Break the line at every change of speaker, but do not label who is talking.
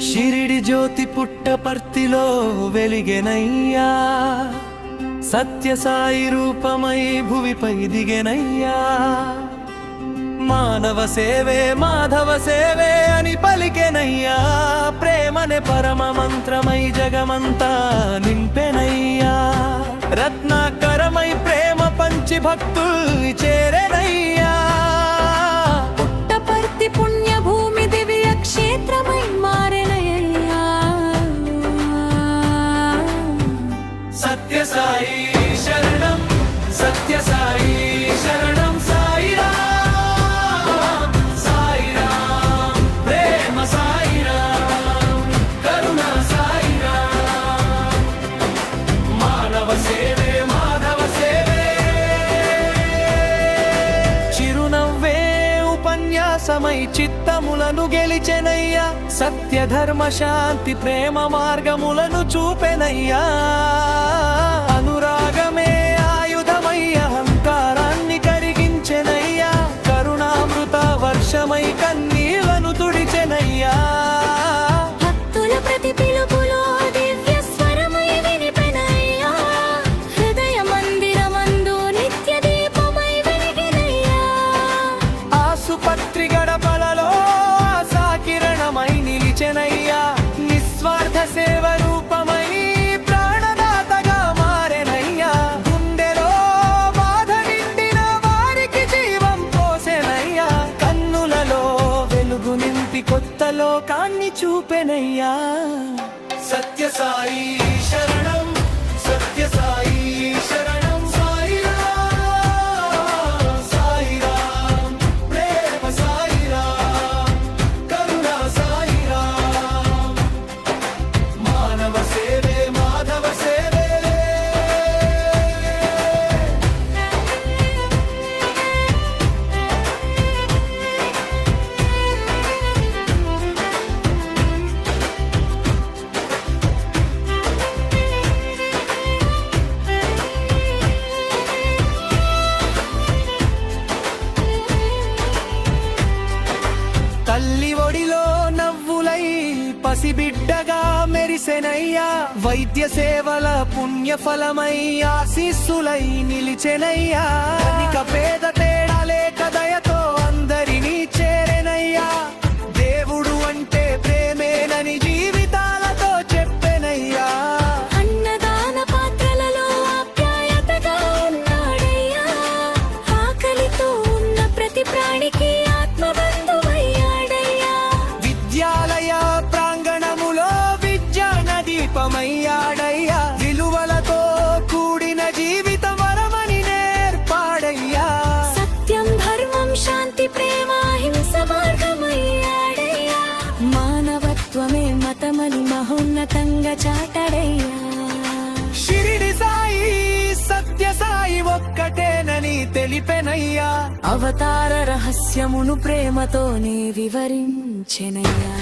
షిరిడి జ్యోతి పుట్టపర్తిలో వెలిగెనయ్యా, సత్యసాయి రూపమై భువిపై దిగెనయ్యా. మానవ సేవే మాధవ సేవే అని పలికెనయ్యా, ప్రేమనే పరమ మంత్రమై జగమంతా నింపెనయ్యా. రత్నాకరమై ప్రేమ పంచి భక్తుల్ని చేరెనయ్యా.
పుట్టపర్తి పుణ్యభూమి దివ్య క్షేత్రమై మారెనయ్యా.
సత్యసాయి శరణం, సత్యసాయి శరణం, సాయిరాం సాయిరాం, ప్రేమ సాయిరాం, కరుణ సాయిరాం, మానవ సేవే మాధవ సేవే. చిరునవ్వే ఉపన్యాసమై చిత్తములను గెలిచెనయ్యా, సత్య ధర్మ శాంతి ప్రేమ మార్గములను చూపెనయ్యా. అనురాగమే ఆయుధమై అహంకారాన్ని కరిగించెనయ్యా, కరుణామృత వర్షమై కన్నీళ్లను తుడిచెనయ్యా.
భక్తుల ప్రతి పిలుపులో దివ్య స్వరమై వినిపెనయ్యా, హృదయ మందిరమందు నిత్య దీపమై వెలిగెనయ్యా.
ఆసుపత్రి గడపలలో ఆశాకిరణమై నిలిచెనయ్యా, నిస్వార్థ సేవ రూపమై ప్రాణదాతగా మారెనయ్యా. గుండెలో బాధ నిండిన వారికి జీవం పోసెనయ్యా, కన్నులలో వెలుగు నింపి కొత్త లోకాన్ని చూపెనయ్యా. సత్యసాయి శరణం, సత్యసాయి శరణం, సాయిరాం సాయిరాం, ప్రేమ సాయిరాం, కరుణ సాయిరాం, మానవ సేవే మాధవ సేవే. తల్లి ఒడిలో నవ్వులై పసిబిడ్డగా మెరిసెనయ్యా, వైద్య సేవల పుణ్యఫలమై ఆశీస్సులై నిలిచెనయ్యా. ధనిక పేద తేడా లేక దయతో అందరినీ చేరెనయ్యా, దేవుడు అంటే ప్రేమేనని జీవితాలతో చెప్పెనయ్యా.
అన్నదాన పాత్రలలో ఆప్యాయతగా ఉన్నాడయ్యా, ఆకలితో ఉన్న ప్రతి ప్రాణికి ఆత్మబంధువయ్యాడయ్యా.
విద్యాలయ ప్రాంగణములో విజ్ఞాన దీపమయ్యాడయ్యా, విలువలతో కూడిన జీవితం వరమని నేర్పాడయ్యా.
సత్యం ధర్మం శాంతి ప్రేమ హింస మార్గమయ్యాడయ్యా, మానవత్వమే మతమని మహోన్నతంగా చాటాడయ్యా.
షిరిడి సాయి సత్య సాయి ఒక్కటేనని తెలిపెనయ్యా,
అవతార రహస్యమును ప్రేమతోనే వివరించెనయ్యా.